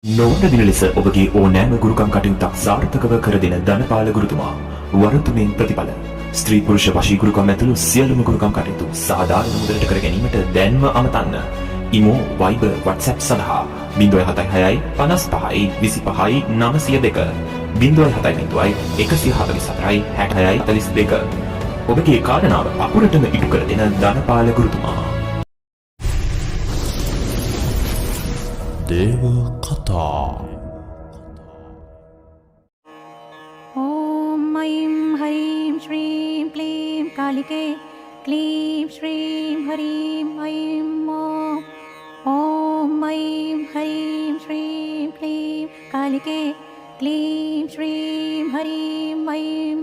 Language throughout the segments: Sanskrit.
නොවන දින ලෙස ඔබගේ ඕනෑම ගුරුකම් කටයුත්තක් සාර්ථකව කර දෙන ධනපාල ගුරුතුමා වරතුමෙන් ප්‍රතිඵල ස්ත්‍රී පුරුෂ වශී ගුරුකම් ඇතුළු සියලුම ගුරුකම් කටයුතු සාධාරණ මුදලට කර ගැනීමට දැන්ම අමතන්න. ඉමෝ වයිබර් WhatsApp සඳහා 076 55 25 902 070 144 66 42 ඔබගේ කාරණාව අකුරටම ඉටු කර දෙන ධනපාල ගුරුතුමා. දේව කතා. ॐ ऐं ह्रीं श्रीं क्लीं कालिके क्लीं श्रीं ह्रीं ऐं ॐ ऐं ह्रीं श्रीं क्लीं कालिके क्लीं श्रीं ह्रीं ऐं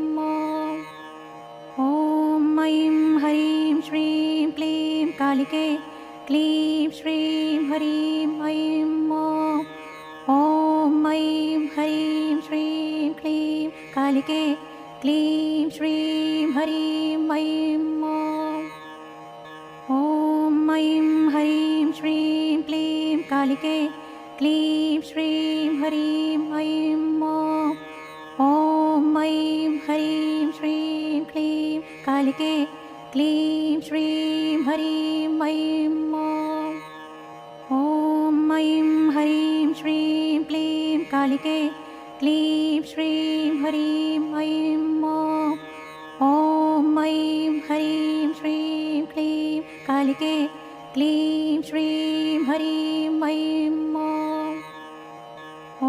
ॐ ऐं ह्रीं श्रीं क्लीं कालिके क्लीं श्रीं ह्रीं ऐं ॐ ऐं ह्रीं श्रीं क्लीं कालिके क्लीं श्रीं ह्रीं ऐं ॐ ऐं ह्रीं श्रीं क्लीं कालिके क्लीं श्रीं ह्रीं ऐं ॐ ऐं ह्रीं श्रीं क्लीं कालिके क्लीं श्रीं ह्रीं ऐं ॐ ऐं ह्रीं श्रीं क्लीं कालिके क्लीं श्रीं ह्रीं ऐं ॐ ऐं ह्रीं श्रीं क्लीं कालिके क्लीं श्रीं ह्रीं ऐं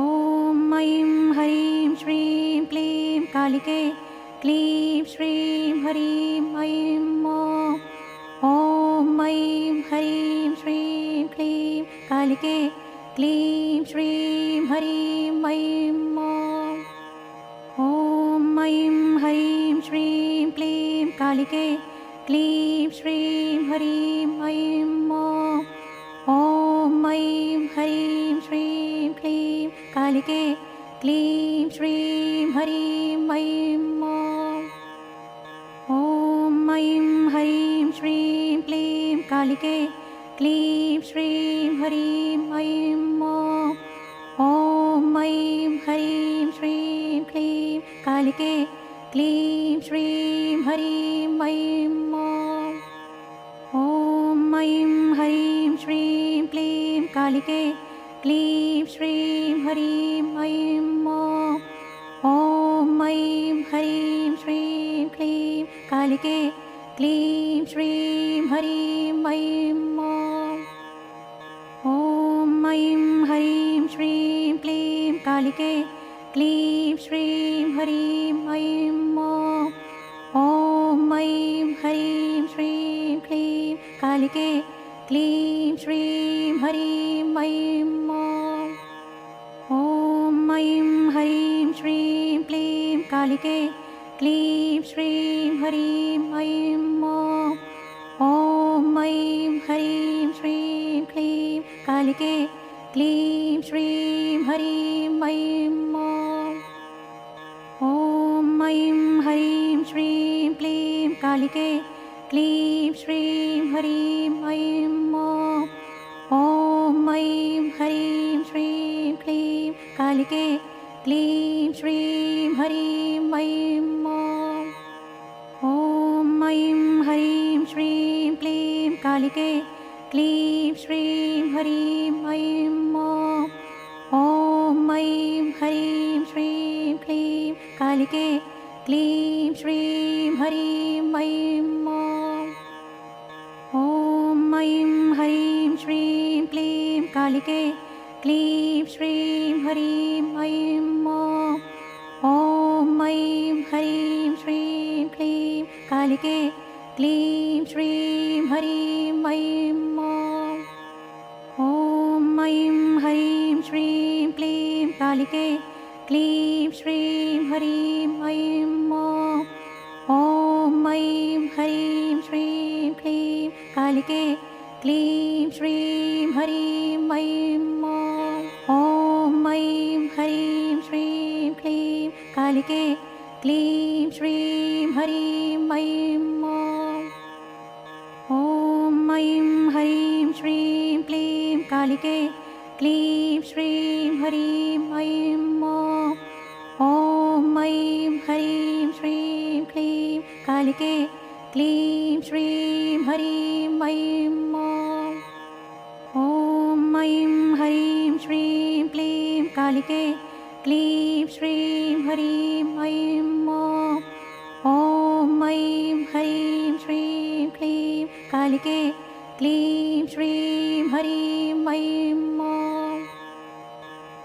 ॐ ऐं ह्रीं श्रीं क्लीं कालिके क्लीं श्रीं ह्रीं ऐं ॐ ऐं ह्रीं श्रीं क्लीं कालिके क्लीं श्रीं ह्रीं ऐं ॐ ऐं ह्रीं श्रीं क्लीं कालिके क्लीं श्रीं ह्रीं ऐं ॐ ऐं ह्रीं श्रीं क्लीं कालिके क्लीं श्रीं ह्रीं ऐं ॐ ऐं ह्रीं श्रीं क्लीं कालिके क्लीं श्रीं ह्रीं ऐं ॐ ऐं ह्रीं श्रीं क्लीं कालिके क्लीं श्रीं ह्रीं ऐं ॐ ऐं ह्रीं श्रीं क्लीं कालिके क्लीं श्रीं ह्रीं ऐं ॐ ऐं ह्रीं श्रीं क्लीं कालिके क्लीं श्रीं ह्रीं ऐं ॐ ऐं ह्रीं श्रीं क्लीं कालिके क्लीं श्रीं ह्रीं ऐं ॐ ऐं ह्रीं श्रीं क्लीं कालिके क्लीं श्रीं ह्रीं ऐं ॐ ऐं ह्रीं श्रीं क्लीं कालिके क्लीं श्रीं ह्रीं ऐं ॐ ऐं ह्रीं श्रीं क्लीं कालिके क्लीं श्रीं ह्रीं ऐं ॐ ऐं ह्रीं श्रीं क्लीं कालिके क्लीं श्रीं ह्रीं ऐं ॐ ऐं ह्रीं श्रीं क्लीं कालिके क्लीं श्रीं ह्रीं ऐं ॐ ऐं ह्रीं श्रीं क्लीं कालिके क्लीं श्रीं ह्रीं ऐं ॐ ऐं ह्रीं श्रीं क्लीं कालिके क्लीं श्रीं ह्रीं ऐं ॐ ऐं ह्रीं श्रीं क्लीं कालिके क्लीं श्रीं ह्रीं ऐं ॐ ऐं ह्रीं श्रीं क्लीं कालिके क्लीं श्रीं ह्रीं ऐं ॐ ऐं ह्रीं श्रीं क्लीं कालिके क्लीं श्रीं ह्रीं ऐं ॐ ऐं ह्रीं श्रीं क्लीं कालिके क्लीं श्रीं ह्रीं ऐं ॐ ऐं ह्रीं श्रीं क्लीं कालिके क्लीं श्रीं ह्रीं ऐं ॐ ऐं ह्रीं श्रीं क्लीं कालिके क्लीं श्रीं ह्रीं ऐं ॐ ऐं ह्रीं श्रीं क्लीं कालिके क्लीं श्रीं ह्रीं ऐं ॐ ऐं ह्रीं श्रीं क्लीं कालिके क्लीं श्रीं ह्रीं ऐं ॐ ऐं ह्रीं श्रीं क्लीं कालिके क्लीं श्रीं ह्रीं ऐं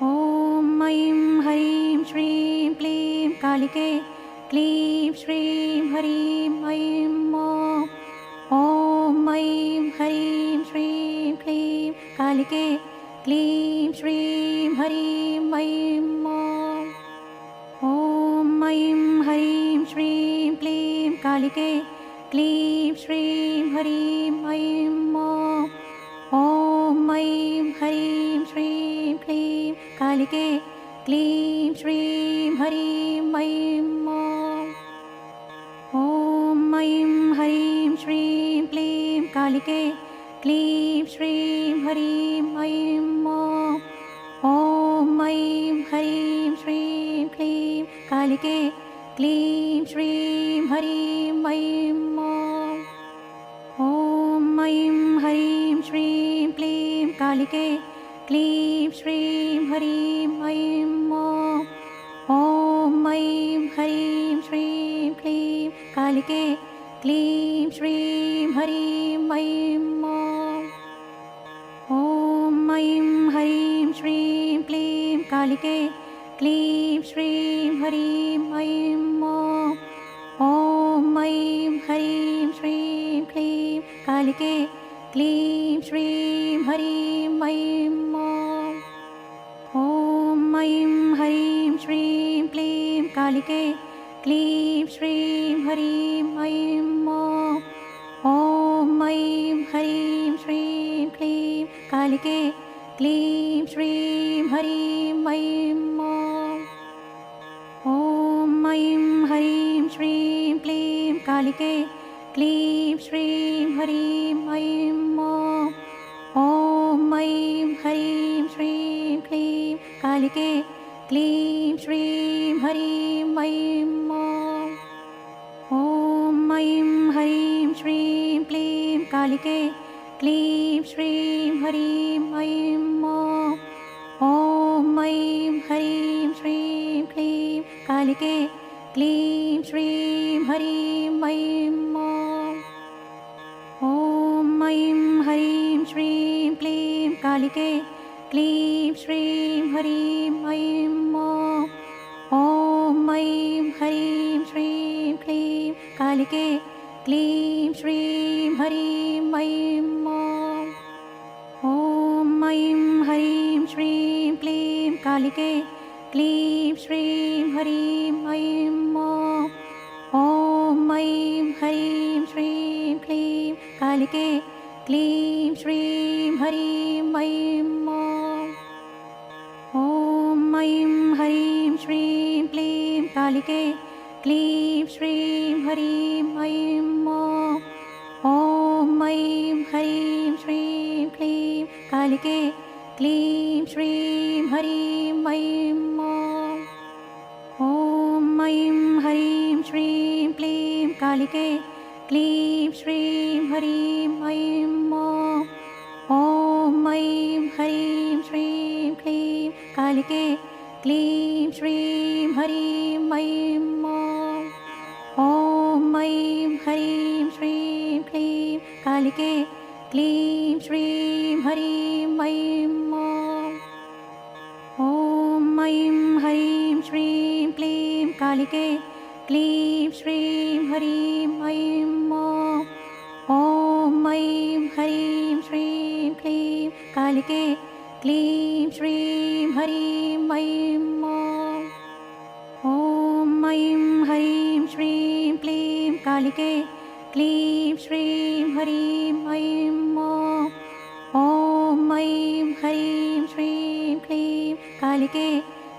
ॐ ऐं ह्रीं श्रीं क्लीं कालिके क्लीं श्रीं ह्रीं ऐं ॐ ऐं ह्रीं श्रीं क्लीं कालिके क्लीं श्रीं ह्रीं ऐं ॐ ऐं ह्रीं श्रीं क्लीं कालिके क्लीं श्रीं ह्रीं ऐं ॐ ऐं ह्रीं श्रीं क्लीं कालिके क्लीं श्रीं ह्रीं ऐं ॐ ऐं ह्रीं श्रीं क्लीं कालिके क्लीं श्रीं ह्रीं ऐं ॐ ऐं ह्रीं श्रीं क्लीं कालिके क्लीं श्रीं ह्रीं ऐं ॐ ऐं ह्रीं श्रीं क्लीं कालिके क्लीं श्रीं ह्रीं ऐं ॐ ऐं ह्रीं श्रीं क्लीं कालिके क्लीं श्रीं ह्रीं ऐं ॐ ऐं ह्रीं श्रीं क्लीं कालिके क्लीं श्रीं ह्रीं ऐं ॐ ऐं ह्रीं श्रीं क्लीं कालिके क्लीं श्रीं ह्रीं ऐं ॐ ऐं ह्रीं श्रीं क्लीं कालिके क्लीं श्रीं ह्रीं ऐं ॐ ऐं ह्रीं श्रीं क्लीं कालिके क्लीं श्रीं ह्रीं ऐं ॐ ऐं ह्रीं श्रीं क्लीं कालिके क्लीं श्रीं ह्रीं ऐं ॐ ऐं ह्रीं श्रीं क्लीं कालिके क्लीं श्रीं ह्रीं ऐं ॐ ऐं ह्रीं श्रीं क्लीं कालिके क्लीं श्रीं ह्रीं ऐं ॐ ऐं ह्रीं श्रीं क्लीं कालिके क्लीं श्रीं ह्रीं ऐं ॐ ऐं ह्रीं श्रीं क्लीं कालिके क्लीं श्रीं ह्रीं ऐं ॐ ऐं ह्रीं श्रीं क्लीं कालिके क्लीं श्रीं ह्रीं ऐं ॐ ऐं ह्रीं श्रीं क्लीं कालिके क्लीं श्रीं ह्रीं ऐं ॐ ऐं ह्रीं श्रीं क्लीं कालिके क्लीं श्रीं ह्रीं ऐं ॐ ऐं ह्रीं श्रीं क्लीं कालिके क्लीं श्रीं ह्रीं ऐं ॐ ऐं ह्रीं श्रीं क्लीं कालिके क्लीं श्रीं ह्रीं ऐं ॐ ऐं ह्रीं श्रीं क्लीं कालिके क्लीं श्रीं ह्रीं ऐं ॐ ऐं ह्रीं श्रीं क्लीं कालिके क्लीं श्रीं ह्रीं ऐं ॐ ऐं ह्रीं श्रीं क्लीं कालिके क्लीं श्रीं ह्रीं ऐं ॐ ऐं ह्रीं श्रीं क्लीं कालिके क्लीं श्रीं ह्रीं ऐं ॐ ऐं ह्रीं श्रीं क्लीं कालिके क्लीं श्रीं ह्रीं ऐं ॐ ऐं ह्रीं श्रीं क्लीं कालिके क्लीं श्रीं ह्रीं ऐं ॐ ऐं ह्रीं श्रीं क्लीं कालिके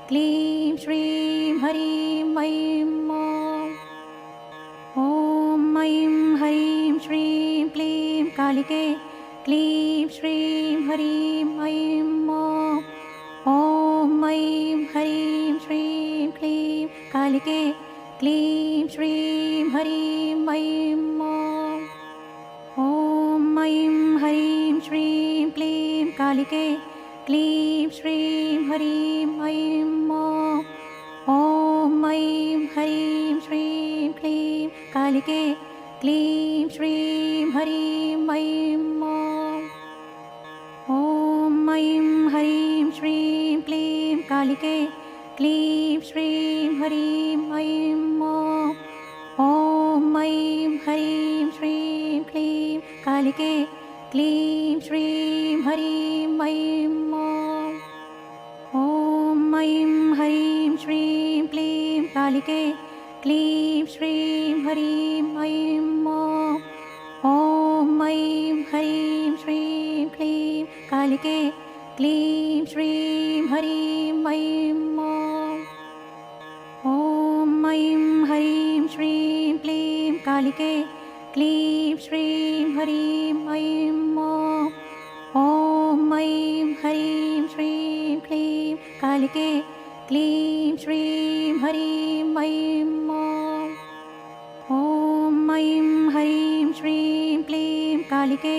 क्लीं श्रीं ह्रीं ऐं ॐ ऐं ह्रीं श्रीं क्लीं कालिके क्लीं श्रीं ह्रीं ऐं ॐ ऐं ह्रीं श्रीं क्लीं कालिके क्लीं श्रीं ह्रीं ऐं ॐ ऐं ह्रीं श्रीं क्लीं कालिके क्लीं श्रीं ह्रीं ऐं ॐ ऐं ह्रीं श्रीं क्लीं कालिके क्लीं श्रीं ह्रीं ऐं ॐ ऐं ह्रीं श्रीं क्लीं कालिके क्लीं श्रीं ह्रीं ऐं ॐ ऐं ह्रीं श्रीं क्लीं कालिके क्लीं श्रीं ह्रीं ऐं ॐ ऐं ह्रीं श्रीं क्लीं कालिके क्लीं श्रीं ह्रीं ऐं ॐ ऐं ह्रीं श्रीं क्लीं कालिके क्लीं श्रीं ह्रीं ऐं ॐ ऐं ह्रीं श्रीं क्लीं कालिके क्लीं श्रीं ह्रीं ऐं ॐ ऐं ह्रीं श्रीं क्लीं कालिके क्लीं श्रीं ह्रीं ऐं ॐ ऐं ह्रीं श्रीं क्लीं कालिके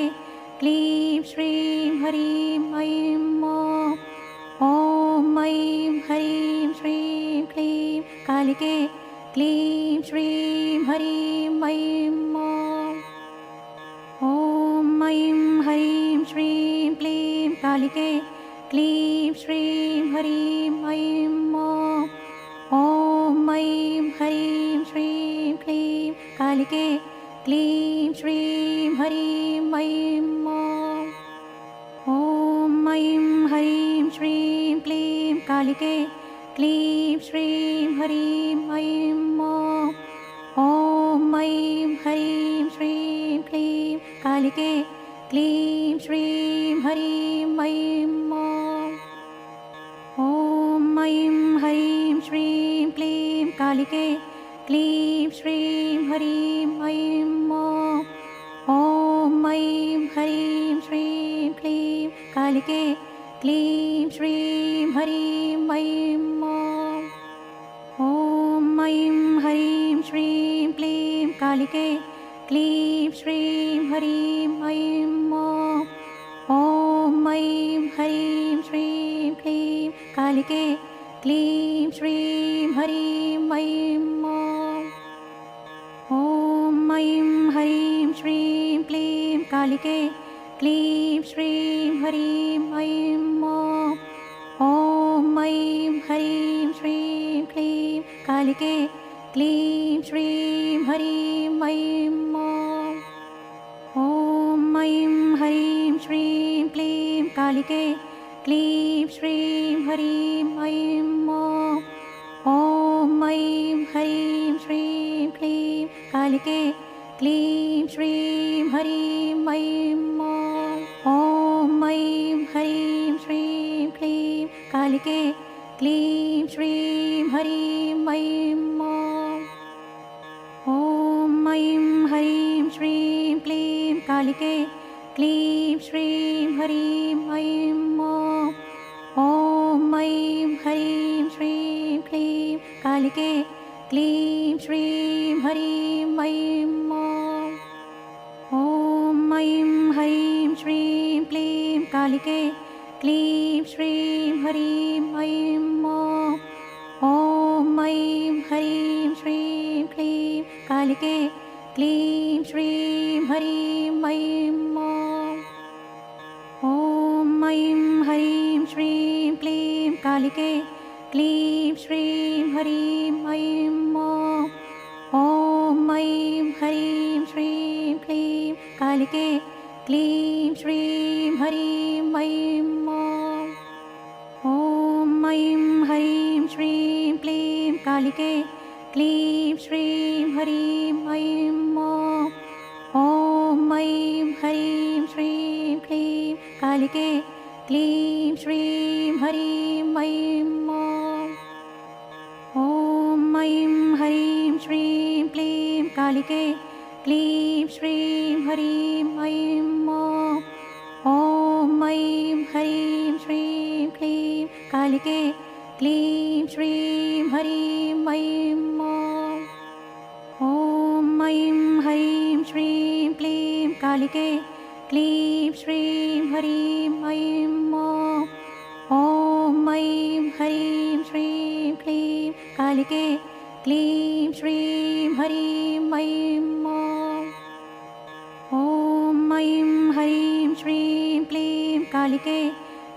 क्लीं श्रीं ह्रीं ऐं ॐ ऐं ह्रीं श्रीं क्लीं कालिके क्लीं श्रीं ह्रीं ऐं ॐ ऐं ह्रीं श्रीं क्लीं कालिके क्लीं श्रीं ह्रीं ऐं ॐ ऐं ह्रीं श्रीं क्लीं कालिके क्लीं श्रीं ह्रीं ऐं ॐ ऐं ह्रीं श्रीं क्लीं कालिके क्लीं श्रीं ह्रीं ऐं ॐ ऐं ह्रीं श्रीं क्लीं कालिके क्लीं श्रीं ह्रीं ऐं ॐ ऐं ह्रीं श्रीं क्लीं कालिके क्लीं श्रीं ह्रीं ऐं ॐ ऐं ह्रीं श्रीं क्लीं कालिके क्लीं श्रीं ह्रीं ऐं ॐ ऐं ह्रीं श्रीं क्लीं कालिके क्लीं श्रीं ह्रीं ऐं ॐ ऐं ह्रीं श्रीं क्लीं कालिके क्लीं श्रीं ह्रीं ऐं ॐ ऐं ह्रीं श्रीं क्लीं कालिके क्लीं श्रीं ह्रीं ऐं ॐ ऐं ह्रीं श्रीं क्लीं कालिके क्लीं श्रीं ह्रीं ऐं ॐ ऐं ह्रीं श्रीं क्लीं कालिके क्लीं श्रीं ह्रीं ऐं ॐ ऐं ह्रीं श्रीं क्लीं कालिके क्लीं श्रीं ह्रीं ऐं ॐ ऐं ह्रीं श्रीं क्लीं कालिके क्लीं श्रीं ह्रीं ऐं ॐ ऐं ह्रीं श्रीं क्लीं कालिके क्लीं श्रीं ह्रीं ऐं ॐ ऐं ह्रीं श्रीं क्लीं कालिके क्लीं श्रीं ह्रीं ऐं ॐ ऐं ह्रीं श्रीं क्लीं कालिके क्लीं श्रीं ह्रीं ऐं ॐ ऐं ह्रीं श्रीं क्लीं कालिके क्लीं श्रीं ह्रीं ऐं ॐ ऐं ह्रीं श्रीं क्लीं कालिके क्लीं श्रीं ह्रीं ऐं ॐ ऐं ह्रीं श्रीं क्लीं कालिके क्लीं श्रीं ह्रीं ऐं ॐ ऐं ह्रीं श्रीं क्लीं कालिके क्लीं श्रीं ह्रीं ऐं ॐ ऐं ह्रीं श्रीं क्लीं कालिके क्लीं श्रीं ह्रीं ऐं ॐ ऐं ह्रीं श्रीं क्लीं कालिके क्लीं श्रीं ह्रीं ऐं ऐं ह्रीं श्रीं क्लीं कालिके क्लीं श्रीं ह्रीं ऐं ॐ ऐं ह्रीं श्रीं क्लीं कालिके क्लीं श्रीं ह्रीं ऐं ॐ ऐं ह्रीं श्रीं क्लीं कालिके क्लीं श्रीं ह्रीं ऐं ॐ ऐं ह्रीं श्रीं क्लीं कालिके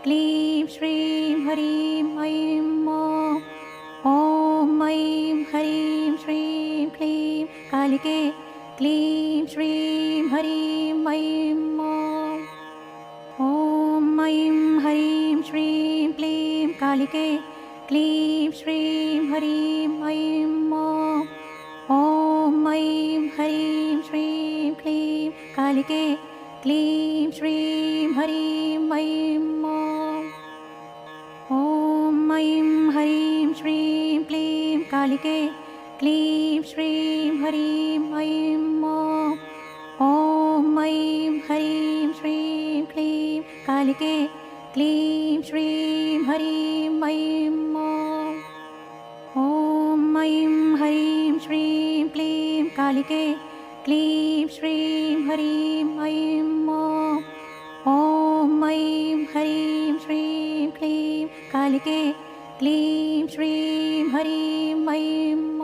क्लीं श्रीं ह्रीं ऐं ॐ ऐं ह्रीं श्रीं क्लीं कालिके क्लीं श्रीं ह्रीं ऐं ॐ ऐं ह्रीं श्रीं क्लीं कालिके क्लीं श्रीं ह्रीं ऐं ॐ ऐं ह्रीं श्रीं क्लीं कालिके क्लीं श्रीं ह्रीं ऐं ॐ ऐं ह्रीं श्रीं क्लीं कालिके क्लीं श्रीं ह्रीं ऐं ॐ ऐं ह्रीं श्रीं क्लीं कालिके क्लीं श्रीं ह्रीं ऐं ॐ ऐं ह्रीं श्रीं क्लीं कालिके क्लीं श्रीं ह्रीं ऐं ॐ ऐं ह्रीं श्रीं क्लीं कालिके क्लीं श्रीं ह्रीं ऐं